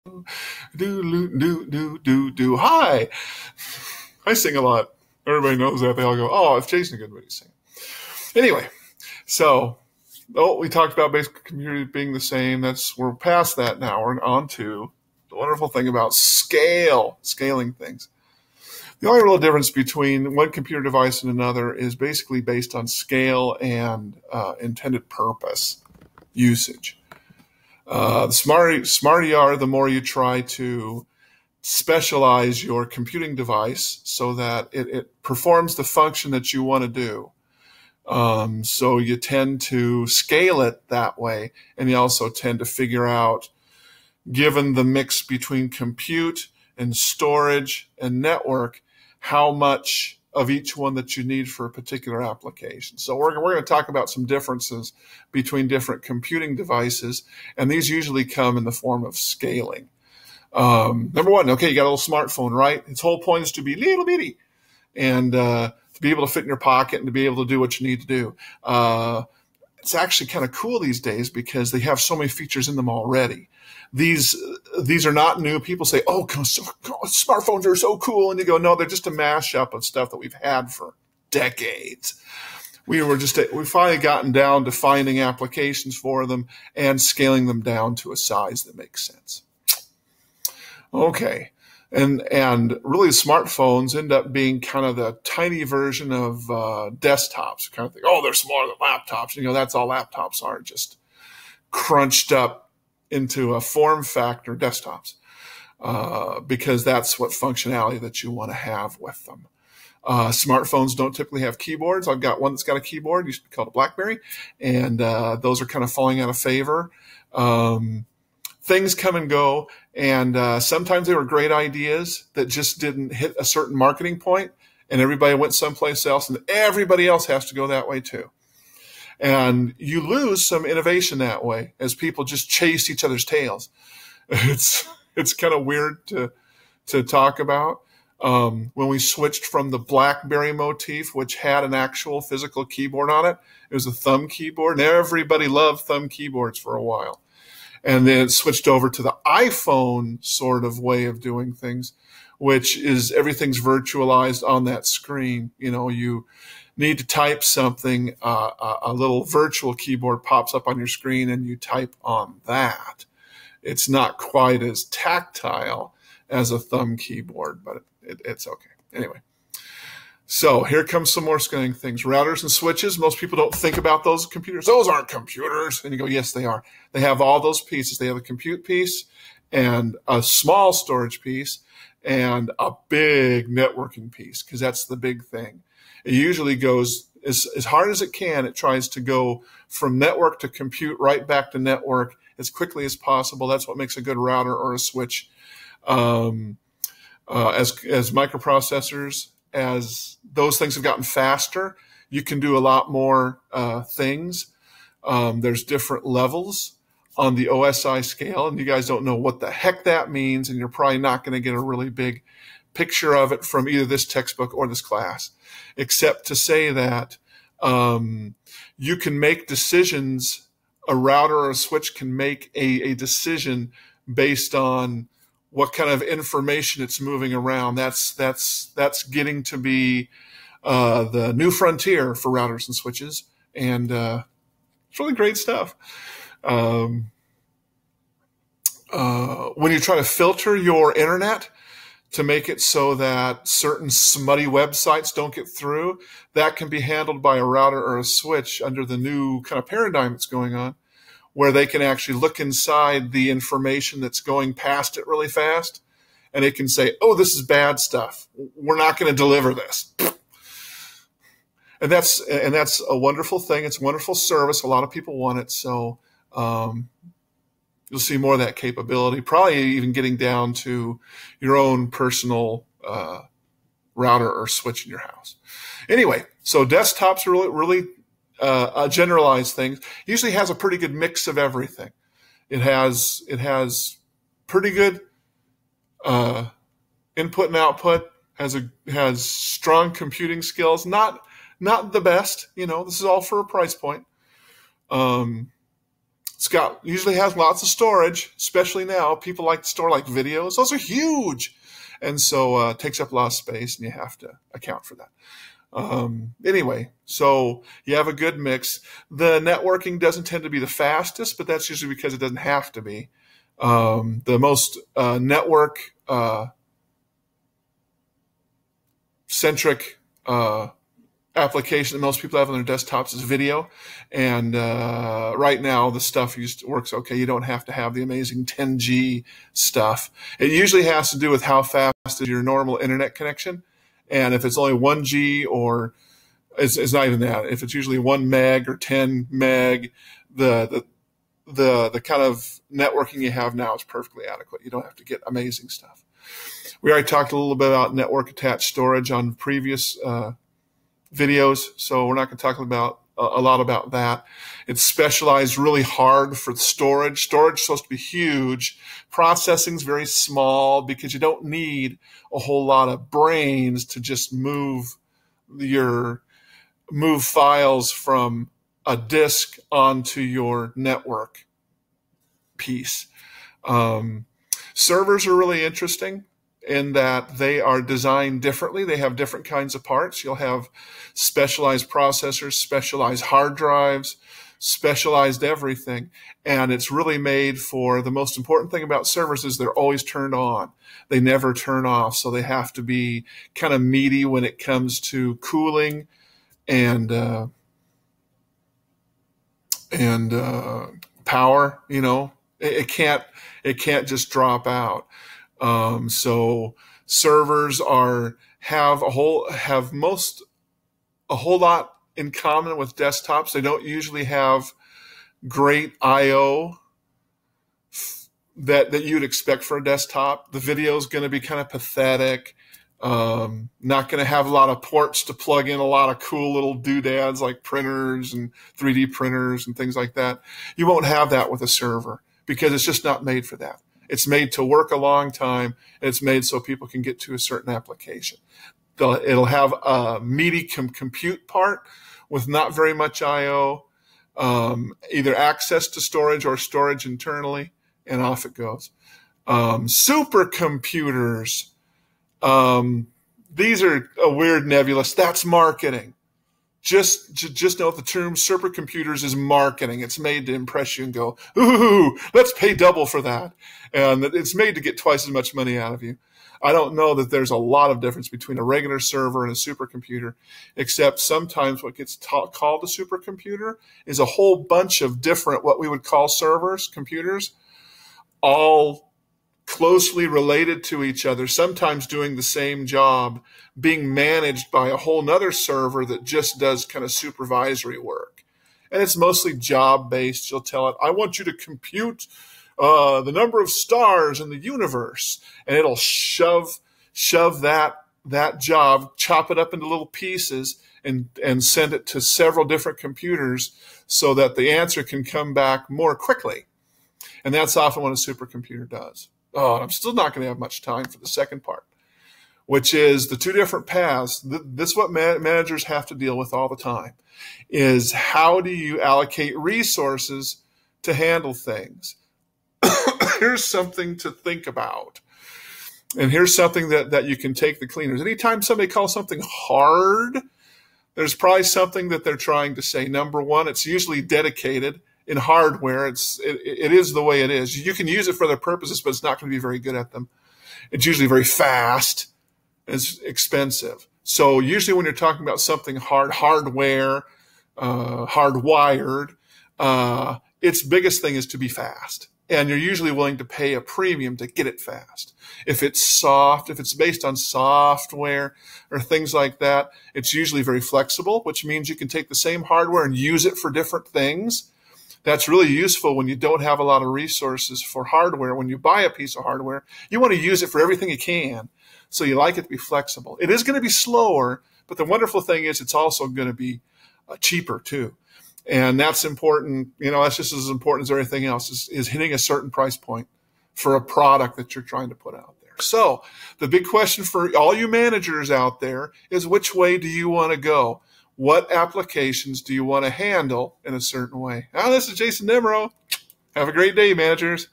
Do. Hi. I sing a lot. Everybody knows that. They all go, oh, if Jason good, what he's singing. Anyway, so we talked about basic computer being the same. We're past that now. We're on to the wonderful thing about scaling things. The only real difference between one computer device and another is basically based on scale and intended purpose usage. The smarter you are, the more you try to specialize your computing device so that it performs the function that you want to do. So you tend to scale it that way, and you also tend to figure out, given the mix between compute and storage and network, how much of each one that you need for a particular application. So we're going to talk about some differences between different computing devices, and these usually come in the form of scaling. Number one, okay, you got a little smartphone, right? Its whole point is to be little bitty and to be able to fit in your pocket and to be able to do what you need to do. It's actually kind of cool these days because they have so many features in them already. These are not new. People say, oh, smartphones are so cool. And you go, no, they're just a mashup of stuff that we've had for decades. We finally gotten down to finding applications for them and scaling them down to a size that makes sense. Okay. And really smartphones end up being kind of the tiny version of desktops. Kind of think, oh, they're smaller than laptops. That's all laptops are, just crunched up into a form factor desktops, because that's what functionality that you want to have with them. Smartphones don't typically have keyboards. I've got one that's got a keyboard. It used to be called a BlackBerry, and those are kind of falling out of favor. Things come and go, and sometimes they were great ideas that just didn't hit a certain marketing point, and everybody went someplace else, and everybody else has to go that way too. And you lose some innovation that way as people just chase each other's tails. It's kind of weird to talk about. When we switched from the BlackBerry motif, which had an actual physical keyboard on it, it was a thumb keyboard, and everybody loved thumb keyboards for a while. And then it switched over to the iPhone sort of way of doing things, which is everything's virtualized on that screen. You need to type something, a little virtual keyboard pops up on your screen and you type on that. It's not quite as tactile as a thumb keyboard, but it's okay. Anyway, so here comes some more scaling things. Routers and switches. Most people don't think about those computers. Those aren't computers. And you go, yes, they are. They have all those pieces. They have a compute piece and a small storage piece and a big networking piece, because that's the big thing. It usually goes as hard as it can. It tries to go from network to compute right back to network as quickly as possible. That's what makes a good router or a switch. As microprocessors, as those things have gotten faster, you can do a lot more things. There's different levels on the OSI scale, and you guys don't know what the heck that means, and you're probably not going to get a really big picture of it from either this textbook or this class, except to say that you can make decisions. A router or a switch can make a decision based on what kind of information it's moving around. That's getting to be the new frontier for routers and switches, and it's really great stuff. When you try to filter your internet to make it so that certain smutty websites don't get through, that can be handled by a router or a switch under the new kind of paradigm that's going on, where they can actually look inside the information that's going past it really fast, and it can say, oh, this is bad stuff. We're not going to deliver this. And that's a wonderful thing. It's a wonderful service. A lot of people want it. So you'll see more of that capability, probably even getting down to your own personal router or switch in your house. Anyway, so desktops are really generalized things. Usually has a pretty good mix of everything. It has pretty good input and output. Has strong computing skills. Not the best. This is all for a price point. Usually has lots of storage, especially now. People like to store like videos. Those are huge. And so it takes up a lot of space, and you have to account for that. Anyway, so you have a good mix. The networking doesn't tend to be the fastest, but that's usually because it doesn't have to be. The most network centric application that most people have on their desktops is video. And right now, the stuff works okay. You don't have to have the amazing 10G stuff. It usually has to do with how fast is your normal internet connection. And if it's only 1G, or it's not even that. If it's usually 1 meg or 10 meg, the kind of networking you have now is perfectly adequate. You don't have to get amazing stuff. We already talked a little bit about network attached storage on previous videos, so we're not going to talk about a lot about that. It's specialized really hard for storage. Storage is supposed to be huge. Processing is very small because you don't need a whole lot of brains to just move files from a disk onto your network piece. Servers are really interesting in that they are designed differently. They have different kinds of parts. You'll have specialized processors, specialized hard drives, specialized everything. And it's really made for, the most important thing about servers is they're always turned on. They never turn off. So they have to be kind of meaty when it comes to cooling and power. You know, it can't just drop out. So servers have a whole lot in common with desktops. They don't usually have great I/O that you'd expect for a desktop. The video is going to be kind of pathetic. Not going to have a lot of ports to plug in a lot of cool little doodads like printers and 3D printers and things like that. You won't have that with a server because it's just not made for that. It's made to work a long time, and it's made so people can get to a certain application. It'll have a meaty compute part with not very much I/O, either access to storage or storage internally, and off it goes. Supercomputers. These are a weird nebulous. That's marketing. Just know the term supercomputers is marketing. It's made to impress you and go, ooh, let's pay double for that. And it's made to get twice as much money out of you. I don't know that there's a lot of difference between a regular server and a supercomputer, except sometimes what gets called a supercomputer is a whole bunch of different, what we would call servers, computers, all closely related to each other, sometimes doing the same job, being managed by a whole nother server that just does kind of supervisory work. And it's mostly job-based. You'll tell it, I want you to compute the number of stars in the universe. And it'll shove that job, chop it up into little pieces, and send it to several different computers so that the answer can come back more quickly. And that's often what a supercomputer does. Oh, I'm still not going to have much time for the second part, which is the two different paths. This is what managers have to deal with all the time, is how do you allocate resources to handle things? Here's something to think about. And here's something that you can take the cleaners. Anytime somebody calls something hard, there's probably something that they're trying to say. Number one, it's usually dedicated. In hardware, it is the way it is. You can use it for other purposes, but it's not going to be very good at them. It's usually very fast. It's expensive. So usually when you're talking about something hardware, hardwired, its biggest thing is to be fast. And you're usually willing to pay a premium to get it fast. If it's soft, if it's based on software or things like that, it's usually very flexible, which means you can take the same hardware and use it for different things. That's really useful when you don't have a lot of resources for hardware. When you buy a piece of hardware, you want to use it for everything you can. So you like it to be flexible. It is going to be slower, but the wonderful thing is it's also going to be cheaper too. And that's important. You know, that's just as important as everything else is hitting a certain price point for a product that you're trying to put out there. So the big question for all you managers out there is, which way do you want to go? What applications do you want to handle in a certain way? This is Jason Nemro. Have a great day, managers.